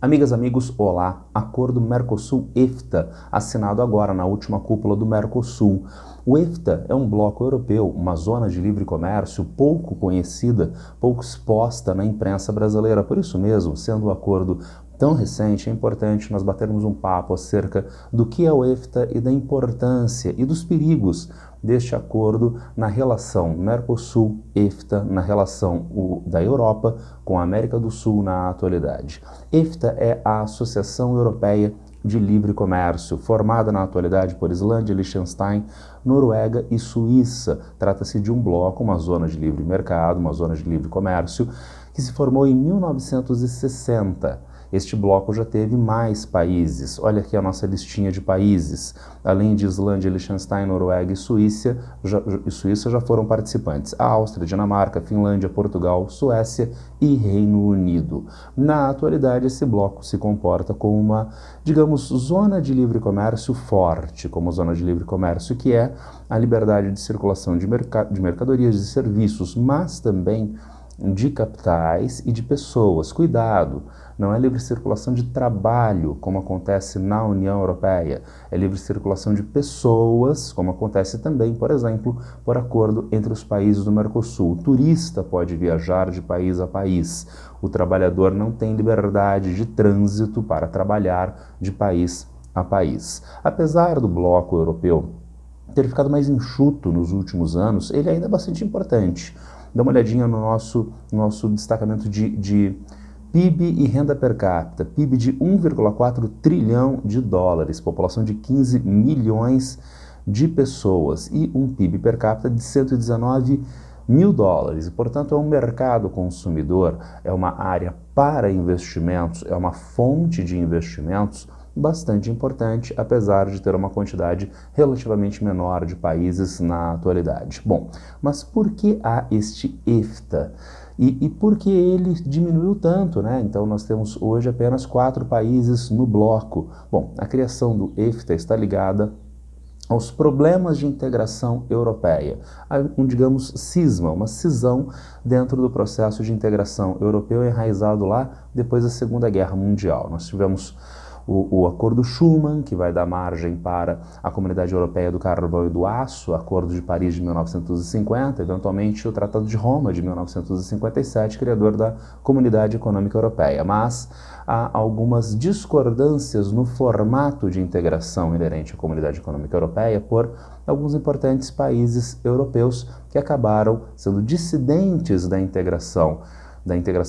Amigas, amigos, olá! Acordo Mercosul-EFTA, assinado agora na última cúpula do Mercosul. O EFTA é um bloco europeu, uma zona de livre comércio pouco conhecida, pouco exposta na imprensa brasileira. Por isso mesmo, sendo um acordo tão recente, é importante nós batermos um papo acerca do que é o EFTA e da importância e dos perigos deste acordo na relação Mercosul-EFTA, na relação da Europa com a América do Sul na atualidade. EFTA é a Associação Europeia de Livre Comércio, formada na atualidade por Islândia, Liechtenstein, Noruega e Suíça. Trata-se de um bloco, uma zona de livre mercado, uma zona de livre comércio, que se formou em 1960. Este bloco já teve mais países. Olha aqui a nossa listinha de países. Além de Islândia, Liechtenstein, Noruega e Suíça já foram participantes. A Áustria, Dinamarca, Finlândia, Portugal, Suécia e Reino Unido. Na atualidade, esse bloco se comporta como uma, digamos, zona de livre comércio forte, como zona de livre comércio que é a liberdade de circulação de mercadorias, de serviços, mas também de capitais e de pessoas. Cuidado, não é livre circulação de trabalho, como acontece na União Europeia. É livre circulação de pessoas, como acontece também, por exemplo, por acordo entre os países do Mercosul. O turista pode viajar de país a país. O trabalhador não tem liberdade de trânsito para trabalhar de país a país. Apesar do bloco europeu ter ficado mais enxuto nos últimos anos, ele ainda é bastante importante. Dá uma olhadinha no nosso destacamento de PIB e renda per capita. PIB de 1,4 trilhão de dólares, população de 15 milhões de pessoas e um PIB per capita de 119 mil dólares. E, portanto, é um mercado consumidor, é uma área para investimentos, é uma fonte de investimentos bastante importante, apesar de ter uma quantidade relativamente menor de países na atualidade. Bom, mas por que há este EFTA? E por que ele diminuiu tanto, né? Então nós temos hoje apenas 4 países no bloco. Bom, a criação do EFTA está ligada aos problemas de integração europeia, digamos, cisma, uma cisão dentro do processo de integração europeu enraizado lá depois da Segunda Guerra Mundial. Nós tivemos o Acordo Schuman, que vai dar margem para a Comunidade Europeia do Carvão e do Aço, Acordo de Paris de 1950, eventualmente o Tratado de Roma de 1957, criador da Comunidade Econômica Europeia. Mas há algumas discordâncias no formato de integração inerente à Comunidade Econômica Europeia por alguns importantes países europeus que acabaram sendo dissidentes da integração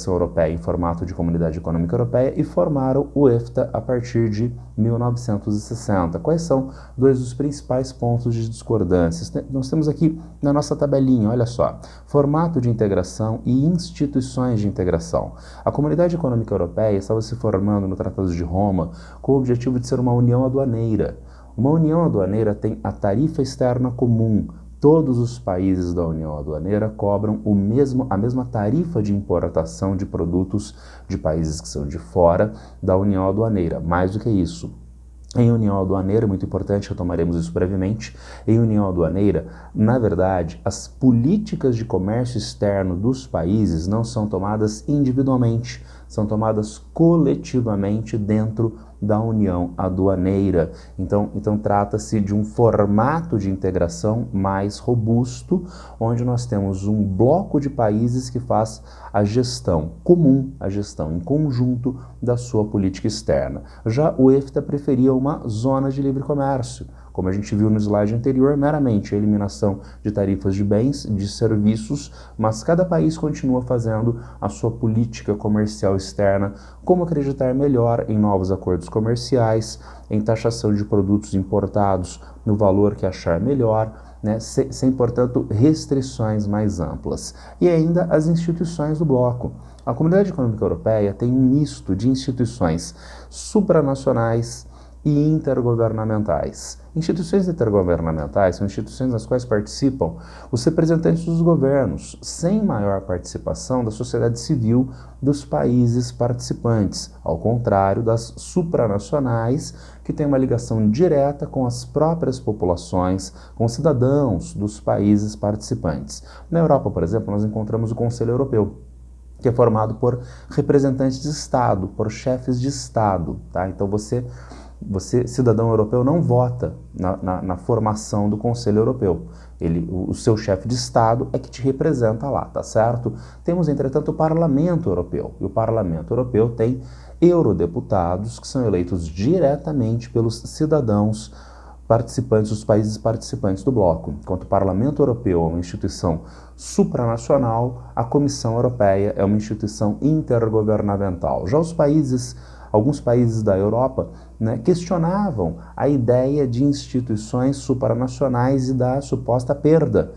europeia em formato de Comunidade Econômica Europeia e formaram o EFTA a partir de 1960. Quais são dois dos principais pontos de discordâncias? Nós temos aqui na nossa tabelinha, olha só, formato de integração e instituições de integração. A Comunidade Econômica Europeia estava se formando no Tratado de Roma com o objetivo de ser uma união aduaneira. Uma união aduaneira tem a tarifa externa comum. Todos os países da União Aduaneira cobram a mesma tarifa de importação de produtos de países que são de fora da União Aduaneira. Mais do que isso, em União Aduaneira, muito importante, retomaremos isso brevemente, em União Aduaneira, na verdade, as políticas de comércio externo dos países não são tomadas individualmente, são tomadas coletivamente dentro da União Aduaneira. Então trata-se de um formato de integração mais robusto, onde nós temos um bloco de países que faz a gestão comum, a gestão em conjunto da sua política externa. Já o EFTA preferia uma zona de livre comércio, como a gente viu no slide anterior, meramente a eliminação de tarifas de bens, de serviços, mas cada país continua fazendo a sua política comercial externa, como acreditar melhor em novos acordos comerciais, em taxação de produtos importados no valor que achar melhor, né, sem, portanto, restrições mais amplas. E ainda as instituições do bloco. A Comunidade Econômica Europeia tem um misto de instituições supranacionais e intergovernamentais. Instituições intergovernamentais são instituições nas quais participam os representantes dos governos, sem maior participação da sociedade civil dos países participantes, ao contrário das supranacionais, que têm uma ligação direta com as próprias populações, com os cidadãos dos países participantes. Na Europa, por exemplo, nós encontramos o Conselho Europeu, que é formado por representantes de Estado, por chefes de Estado, tá? Então você, cidadão europeu, não vota na formação do Conselho Europeu. O seu chefe de Estado é que te representa lá, tá certo? Temos, entretanto, o Parlamento Europeu. E o Parlamento Europeu tem eurodeputados que são eleitos diretamente pelos cidadãos participantes, os países participantes do bloco. Enquanto o Parlamento Europeu é uma instituição supranacional, a Comissão Europeia é uma instituição intergovernamental. Já alguns países da Europa, né, questionavam a ideia de instituições supranacionais e da suposta perda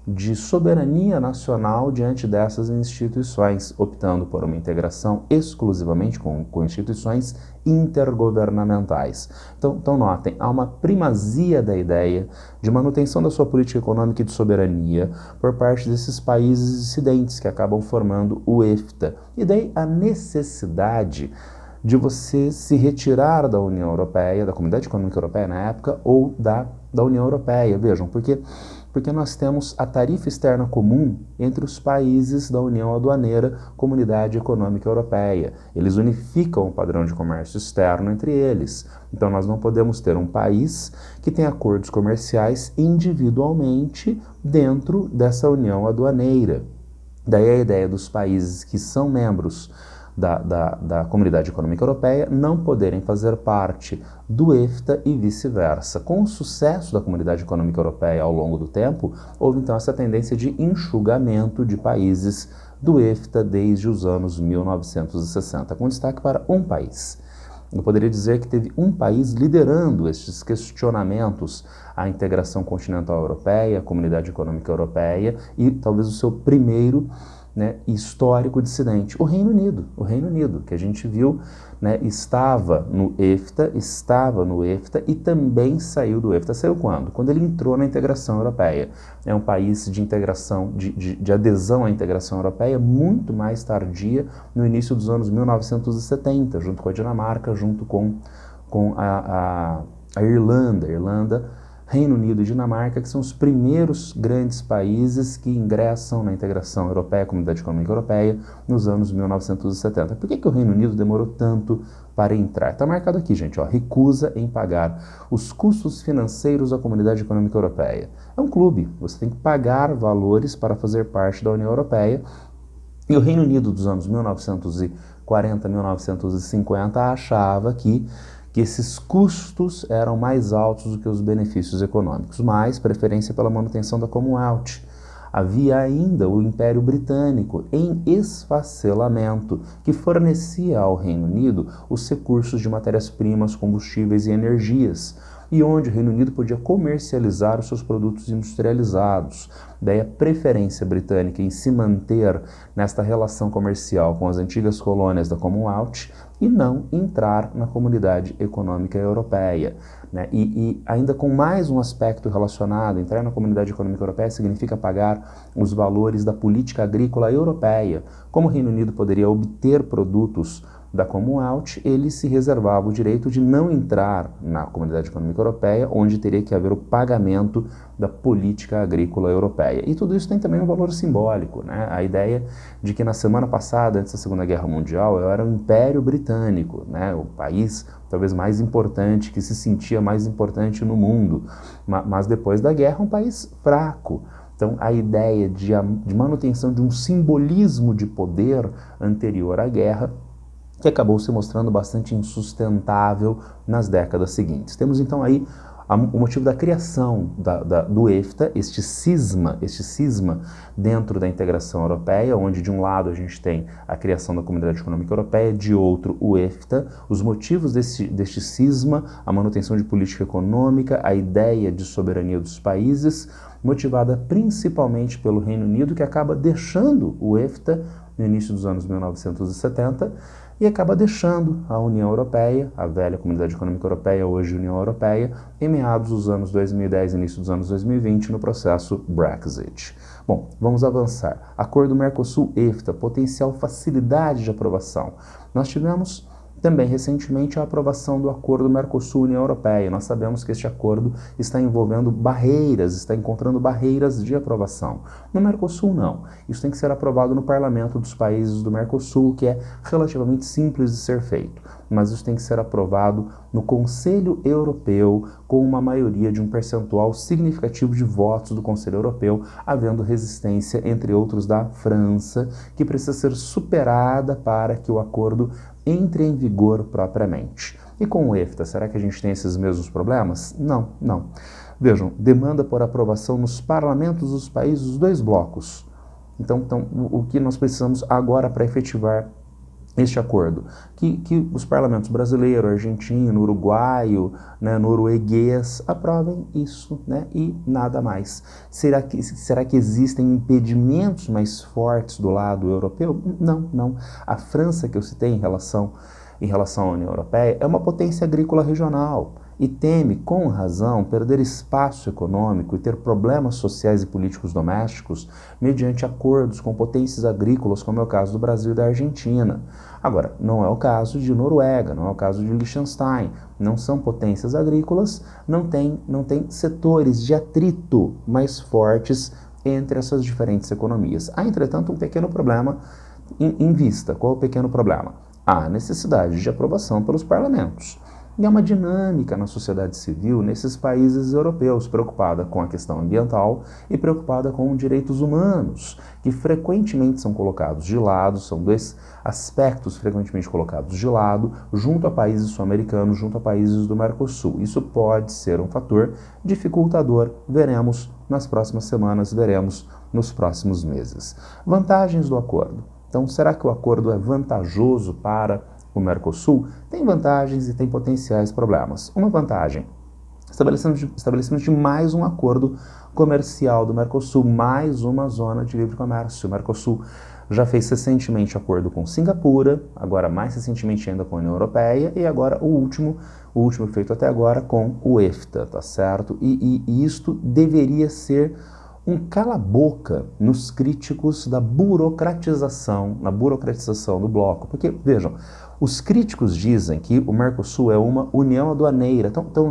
de soberania nacional diante dessas instituições, optando por uma integração exclusivamente com instituições intergovernamentais. Então notem, há uma primazia da ideia de manutenção da sua política econômica e de soberania por parte desses países dissidentes que acabam formando o EFTA. E daí a necessidade de você se retirar da União Europeia, da Comunidade Econômica Europeia na época, ou da União Europeia. Vejam, porque nós temos a tarifa externa comum entre os países da União Aduaneira, Comunidade Econômica Europeia. Eles unificam o padrão de comércio externo entre eles. Então nós não podemos ter um país que tem acordos comerciais individualmente dentro dessa União Aduaneira. Daí a ideia dos países que são membros da Comunidade Econômica Europeia não poderem fazer parte do EFTA e vice-versa. Com o sucesso da Comunidade Econômica Europeia ao longo do tempo, houve então essa tendência de enxugamento de países do EFTA desde os anos 1960, com destaque para um país. Eu poderia dizer que teve um país liderando estes questionamentos à integração continental europeia, à Comunidade Econômica Europeia e talvez o seu primeiro, né, histórico dissidente, o Reino Unido, que a gente viu, né, estava no EFTA e também saiu do EFTA. Saiu quando? Quando ele entrou na integração europeia. É um país de integração, de adesão à integração europeia muito mais tardia, no início dos anos 1970, junto com a Dinamarca, junto com a Irlanda, Reino Unido e Dinamarca, que são os primeiros grandes países que ingressam na integração europeia, Comunidade Econômica Europeia, nos anos 1970. Por que o Reino Unido demorou tanto para entrar? Está marcado aqui, gente, ó, recusa em pagar os custos financeiros da Comunidade Econômica Europeia. É um clube, você tem que pagar valores para fazer parte da União Europeia. E o Reino Unido dos anos 1940, 1950 achava que esses custos eram mais altos do que os benefícios econômicos, mas preferência pela manutenção da Commonwealth. Havia ainda o Império Britânico em esfacelamento, que fornecia ao Reino Unido os recursos de matérias-primas, combustíveis e energias, e onde o Reino Unido podia comercializar os seus produtos industrializados. Daí a preferência britânica em se manter nesta relação comercial com as antigas colônias da Commonwealth e não entrar na Comunidade Econômica Europeia, né? E ainda com mais um aspecto relacionado, entrar na Comunidade Econômica Europeia significa pagar os valores da política agrícola europeia. Como o Reino Unido poderia obter produtos da Commonwealth, ele se reservava o direito de não entrar na Comunidade Econômica Europeia, onde teria que haver o pagamento da política agrícola europeia. E tudo isso tem também um valor simbólico, né? A ideia de que na semana passada, antes da Segunda Guerra Mundial, eu era o Império Britânico, né? O país talvez mais importante, que se sentia mais importante no mundo, mas depois da guerra um país fraco. Então, a ideia de manutenção de um simbolismo de poder anterior à guerra que acabou se mostrando bastante insustentável nas décadas seguintes. Temos então aí o motivo da criação do EFTA, este cisma dentro da integração europeia, onde de um lado a gente tem a criação da Comunidade Econômica Europeia, de outro o EFTA, os motivos deste cisma, a manutenção de política econômica, a ideia de soberania dos países, motivada principalmente pelo Reino Unido, que acaba deixando o EFTA no início dos anos 1970, e acaba deixando a União Europeia, a velha Comunidade Econômica Europeia, hoje União Europeia, em meados dos anos 2010 e início dos anos 2020, no processo Brexit. Bom, vamos avançar. Acordo Mercosul-EFTA, potencial facilidade de aprovação. Nós tivemos Também, recentemente, a aprovação do acordo Mercosul-União Europeia. Nós sabemos que este acordo está envolvendo barreiras, está encontrando barreiras de aprovação. No Mercosul, não. Isso tem que ser aprovado no parlamento dos países do Mercosul, que é relativamente simples de ser feito. Mas isso tem que ser aprovado no Conselho Europeu, com uma maioria de um percentual significativo de votos do Conselho Europeu, havendo resistência, entre outros, da França, que precisa ser superada para que o acordo entre em vigor propriamente. E com o EFTA, será que a gente tem esses mesmos problemas? Não, não. Vejam, demanda por aprovação nos parlamentos dos países dos dois blocos. Então o que nós precisamos agora para efetivar este acordo? Que os parlamentos brasileiro, argentino, uruguaio, né, norueguês aprovem isso, né, e nada mais. Será que existem impedimentos mais fortes do lado europeu? Não, não. A França, que eu citei em relação à União Europeia, é uma potência agrícola regional e teme, com razão, perder espaço econômico e ter problemas sociais e políticos domésticos mediante acordos com potências agrícolas, como é o caso do Brasil e da Argentina. Agora, não é o caso de Noruega, não é o caso de Liechtenstein, não são potências agrícolas, não tem setores de atrito mais fortes entre essas diferentes economias. Há, entretanto, um pequeno problema em vista. Qual é o pequeno problema? Há necessidade de aprovação pelos parlamentos. E há uma dinâmica na sociedade civil nesses países europeus, preocupada com a questão ambiental e preocupada com direitos humanos, que frequentemente são colocados de lado, são dois aspectos frequentemente colocados de lado, junto a países sul-americanos, junto a países do Mercosul. Isso pode ser um fator dificultador, veremos nas próximas semanas, veremos nos próximos meses. Vantagens do acordo. Então, será que o acordo é vantajoso para o Mercosul? Tem vantagens e tem potenciais problemas. Uma vantagem: estabelecimento de mais um acordo comercial do Mercosul, mais uma zona de livre comércio. O Mercosul já fez recentemente acordo com Singapura, agora mais recentemente ainda com a União Europeia, e agora o último feito até agora com o EFTA, tá certo? E isto deveria ser um cala-boca nos críticos da burocratização, na burocratização do bloco. Porque, vejam, os críticos dizem que o Mercosul é uma união aduaneira. Estão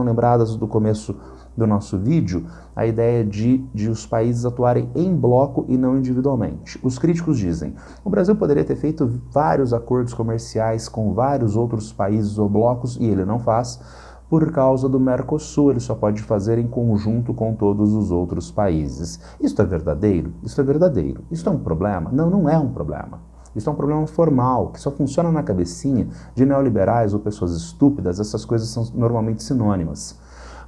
lembradas do começo do nosso vídeo, a ideia de os países atuarem em bloco e não individualmente. Os críticos dizem: o Brasil poderia ter feito vários acordos comerciais com vários outros países ou blocos, e ele não faz, por causa do Mercosul, ele só pode fazer em conjunto com todos os outros países. Isso é verdadeiro? Isso é verdadeiro. Isso é um problema? Não, não é um problema. Isso é um problema formal, que só funciona na cabecinha de neoliberais ou pessoas estúpidas. Essas coisas são normalmente sinônimas.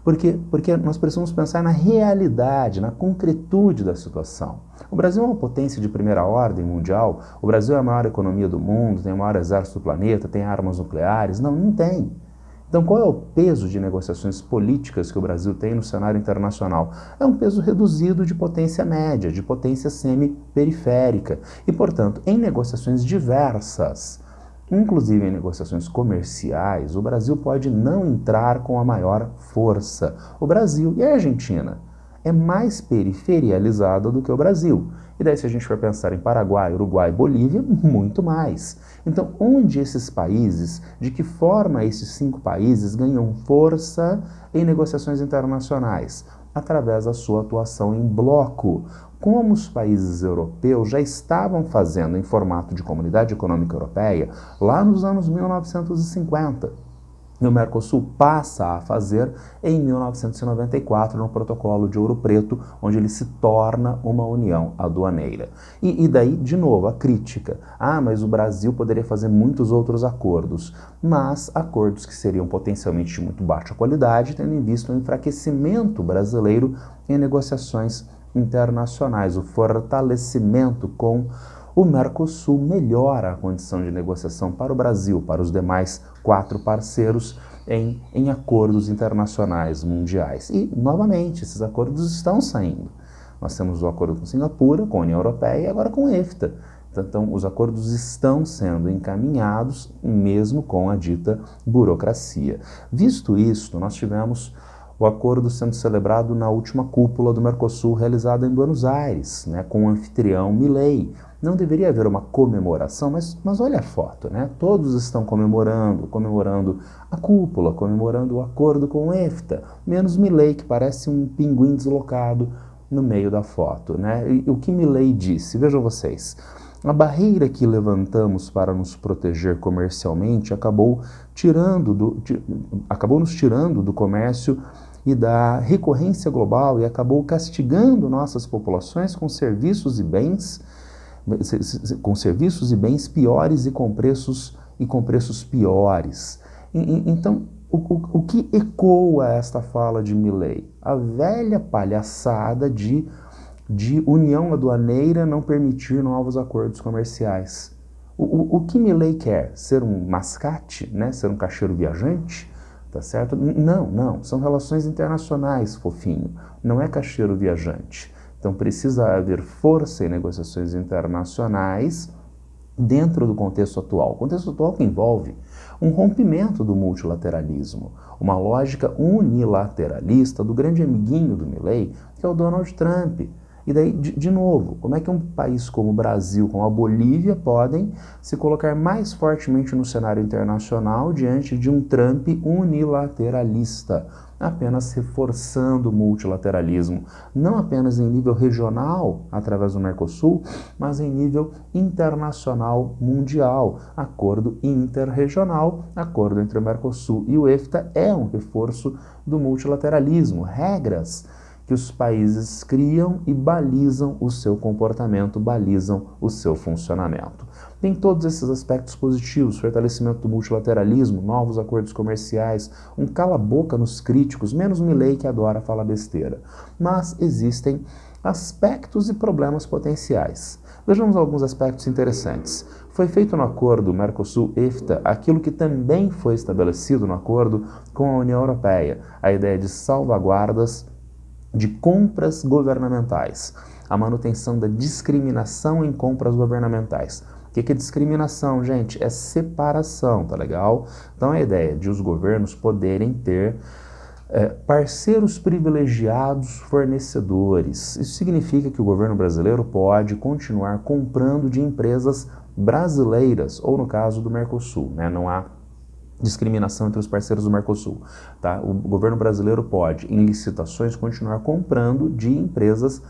Porque nós precisamos pensar na realidade, na concretude da situação. O Brasil é uma potência de primeira ordem mundial, o Brasil é a maior economia do mundo, tem o maior exército do planeta, tem armas nucleares. Não, não tem. Então, qual é o peso de negociações políticas que o Brasil tem no cenário internacional? É um peso reduzido de potência média, de potência semi-periférica. E, portanto, em negociações diversas, inclusive em negociações comerciais, o Brasil pode não entrar com a maior força. O Brasil e a Argentina é mais periferializada do que o Brasil. E daí, se a gente for pensar em Paraguai, Uruguai, Bolívia, muito mais. Então, onde esses países, de que forma esses 5 países ganham força em negociações internacionais? Através da sua atuação em bloco, como os países europeus já estavam fazendo em formato de Comunidade Econômica Europeia lá nos anos 1950. E o Mercosul passa a fazer em 1994, no Protocolo de Ouro Preto, onde ele se torna uma união aduaneira. E daí, de novo, a crítica. Ah, mas o Brasil poderia fazer muitos outros acordos, mas acordos que seriam potencialmente de muito baixa qualidade, tendo em vista o enfraquecimento brasileiro em negociações internacionais, o fortalecimento com o Mercosul melhora a condição de negociação para o Brasil, para os demais 4 parceiros em acordos internacionais mundiais. E, novamente, esses acordos estão saindo. Nós temos o acordo com Singapura, com a União Europeia e agora com o EFTA. Então, os acordos estão sendo encaminhados, mesmo com a dita burocracia. Visto isto, nós tivemos o acordo sendo celebrado na última cúpula do Mercosul realizada em Buenos Aires, né, com o anfitrião Milei. Não deveria haver uma comemoração, mas olha a foto, né? Todos estão comemorando a cúpula, comemorando o acordo com o EFTA, menos Milei, que parece um pinguim deslocado no meio da foto, né? E o que Milei disse? Vejam vocês. A barreira que levantamos para nos proteger comercialmente acabou nos tirando do comércio e da recorrência global e acabou castigando nossas populações com serviços e bens piores e com preços piores. Então, o que ecoa esta fala de Milei? A velha palhaçada de união aduaneira não permitir novos acordos comerciais. O que Milei quer? Ser um mascate, né? Ser um caixeiro viajante? Tá certo? Não. São relações internacionais, fofinho. Não é caixeiro viajante. Então precisa haver força em negociações internacionais dentro do contexto atual. O contexto atual que envolve um rompimento do multilateralismo, uma lógica unilateralista do grande amiguinho do Milei, que é o Donald Trump. E daí, de novo, como é que um país como o Brasil, como a Bolívia, podem se colocar mais fortemente no cenário internacional diante de um Trump unilateralista, apenas reforçando o multilateralismo, não apenas em nível regional, através do Mercosul, mas em nível internacional mundial. Acordo interregional, acordo entre o Mercosul e o EFTA é um reforço do multilateralismo, regras que os países criam e balizam o seu comportamento, balizam o seu funcionamento. Tem todos esses aspectos positivos, fortalecimento do multilateralismo, novos acordos comerciais, um cala-boca nos críticos, menos Milei que adora falar besteira. Mas existem aspectos e problemas potenciais. Vejamos alguns aspectos interessantes. Foi feito no acordo Mercosul-EFTA aquilo que também foi estabelecido no acordo com a União Europeia, a ideia de salvaguardas de compras governamentais, a manutenção da discriminação em compras governamentais. O que é discriminação, gente? É separação, tá legal? Então a ideia de os governos poderem ter parceiros privilegiados fornecedores. Isso significa que o governo brasileiro pode continuar comprando de empresas brasileiras, ou no caso do Mercosul, né? Não há discriminação entre os parceiros do Mercosul. Tá? O governo brasileiro pode, em licitações, continuar comprando de empresas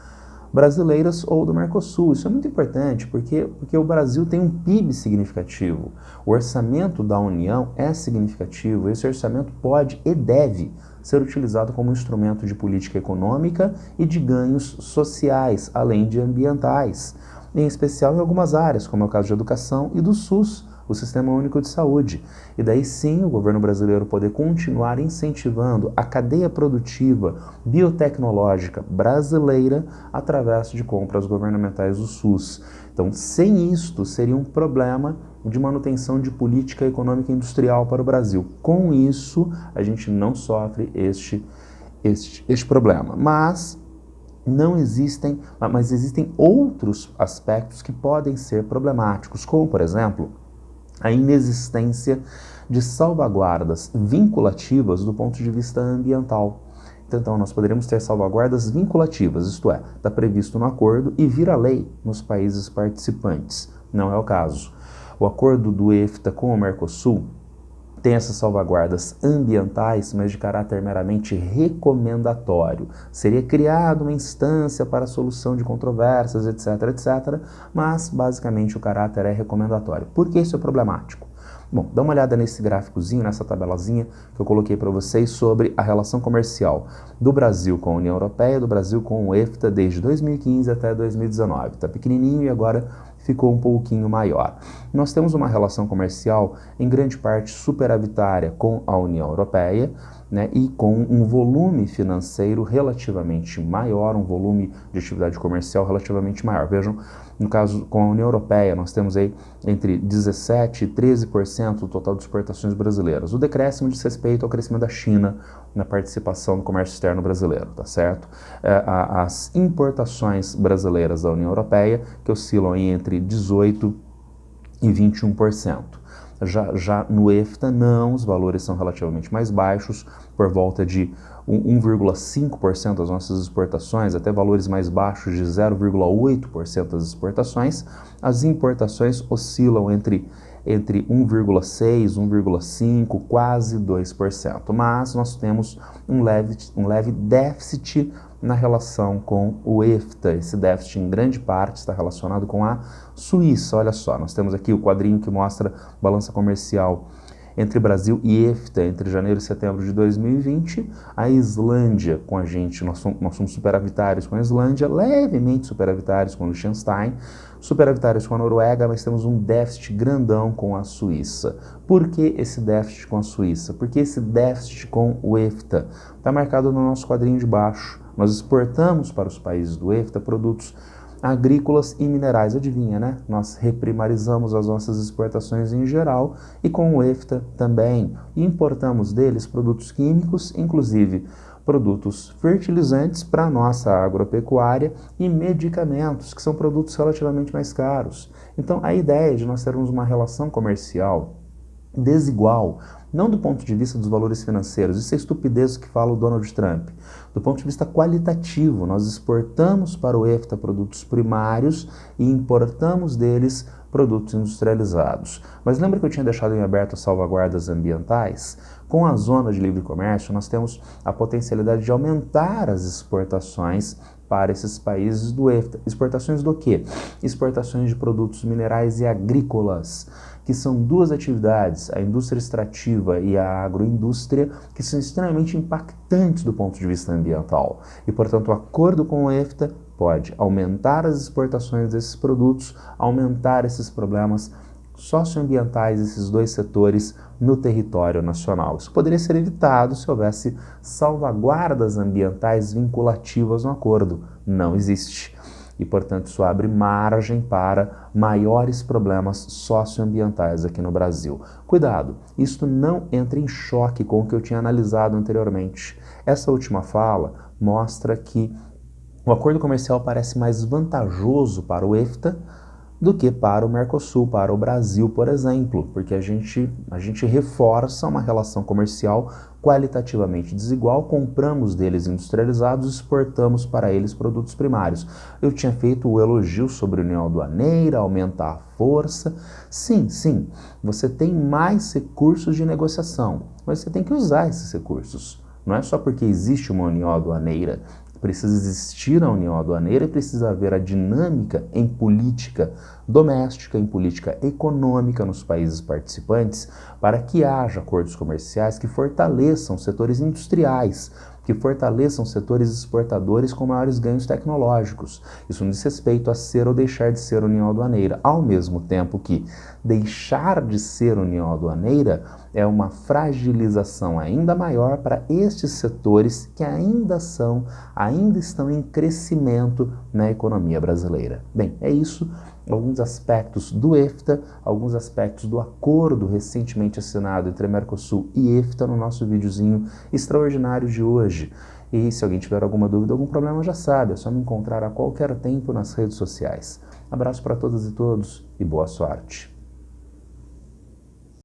brasileiras ou do Mercosul. Isso é muito importante porque o Brasil tem um PIB significativo. O orçamento da União é significativo. Esse orçamento pode e deve ser utilizado como instrumento de política econômica e de ganhos sociais, além de ambientais, em especial em algumas áreas, como é o caso de educação e do SUS, o Sistema Único de Saúde. E daí sim o governo brasileiro poder continuar incentivando a cadeia produtiva biotecnológica brasileira através de compras governamentais do SUS. Então, sem isto, seria um problema de manutenção de política econômica e industrial para o Brasil. Com isso, a gente não sofre este problema. Mas existem outros aspectos que podem ser problemáticos, como, por exemplo, a inexistência de salvaguardas vinculativas do ponto de vista ambiental. Então, nós poderíamos ter salvaguardas vinculativas, isto é, está previsto no acordo e vira lei nos países participantes. Não é o caso. O acordo do EFTA com o Mercosul tem essas salvaguardas ambientais, mas de caráter meramente recomendatório. Seria criada uma instância para a solução de controvérsias, etc., mas basicamente o caráter é recomendatório. Por que isso é problemático? Bom, dá uma olhada nesse gráficozinho, nessa tabelazinha que eu coloquei para vocês sobre a relação comercial do Brasil com a União Europeia, do Brasil com o EFTA desde 2015 até 2019. Está pequenininho e agora ficou um pouquinho maior. Nós temos uma relação comercial em grande parte superavitária com a União Europeia, né, e com um volume financeiro relativamente maior, um volume de atividade comercial relativamente maior. Vejam, no caso com a União Europeia, nós temos aí entre 17% e 13% do total de exportações brasileiras. O decréscimo diz respeito ao crescimento da China na participação do comércio externo brasileiro, tá certo? As importações brasileiras da União Europeia, que oscilam aí entre 18% e 21%. Já no EFTA, não, os valores são relativamente mais baixos, por volta de 1,5% das nossas exportações, até valores mais baixos de 0,8% das exportações. As importações oscilam entre 1,6%, 1,5%, quase 2%. Mas nós temos um leve déficit na relação com o EFTA. Esse déficit, em grande parte, está relacionado com a Suíça. Olha só, nós temos aqui o quadrinho que mostra balança comercial entre Brasil e EFTA entre janeiro e setembro de 2020. A Islândia com a gente, nós somos superavitários com a Islândia, levemente superavitários com o Liechtenstein, superavitários com a Noruega, mas temos um déficit grandão com a Suíça. Por que esse déficit com a Suíça? Porque esse déficit com o EFTA está marcado no nosso quadrinho de baixo. Nós exportamos para os países do EFTA produtos agrícolas e minerais. Adivinha, né? Nós reprimarizamos as nossas exportações em geral e com o EFTA também. E importamos deles produtos químicos, inclusive produtos fertilizantes para a nossa agropecuária e medicamentos, que são produtos relativamente mais caros. Então, a ideia de nós termos uma relação comercial desigual, não do ponto de vista dos valores financeiros, isso é estupidez que fala o Donald Trump. Do ponto de vista qualitativo, nós exportamos para o EFTA produtos primários e importamos deles produtos industrializados. Mas lembra que eu tinha deixado em aberto as salvaguardas ambientais? Com a zona de livre comércio, nós temos a potencialidade de aumentar as exportações para esses países do EFTA. Exportações do quê? Exportações de produtos minerais e agrícolas, que são duas atividades, a indústria extrativa e a agroindústria, que são extremamente impactantes do ponto de vista ambiental. E, portanto, o acordo com o EFTA pode aumentar as exportações desses produtos, aumentar esses problemas socioambientais, esses dois setores no território nacional. Isso poderia ser evitado se houvesse salvaguardas ambientais vinculativas no acordo. Não existe. E, portanto, isso abre margem para maiores problemas socioambientais aqui no Brasil. Cuidado, isto não entra em choque com o que eu tinha analisado anteriormente. Essa última fala mostra que o acordo comercial parece mais vantajoso para o EFTA do que para o Mercosul, para o Brasil, por exemplo, porque a gente reforça uma relação comercial qualitativamente desigual, compramos deles industrializados, exportamos para eles produtos primários. Eu tinha feito o elogio sobre a União Aduaneira, aumentar a força. Sim, você tem mais recursos de negociação, mas você tem que usar esses recursos. Não é só porque existe uma União Aduaneira. Precisa existir a União Aduaneira e precisa haver a dinâmica em política doméstica, em política econômica nos países participantes, para que haja acordos comerciais que fortaleçam setores industriais, que fortaleçam setores exportadores com maiores ganhos tecnológicos. Isso não diz respeito a ser ou deixar de ser União Aduaneira, ao mesmo tempo que deixar de ser União Aduaneira é uma fragilização ainda maior para estes setores que ainda estão em crescimento na economia brasileira. Bem, é isso. Alguns aspectos do EFTA, alguns aspectos do acordo recentemente assinado entre Mercosul e EFTA no nosso videozinho extraordinário de hoje. E se alguém tiver alguma dúvida, algum problema, já sabe, é só me encontrar a qualquer tempo nas redes sociais. Abraço para todas e todos e boa sorte!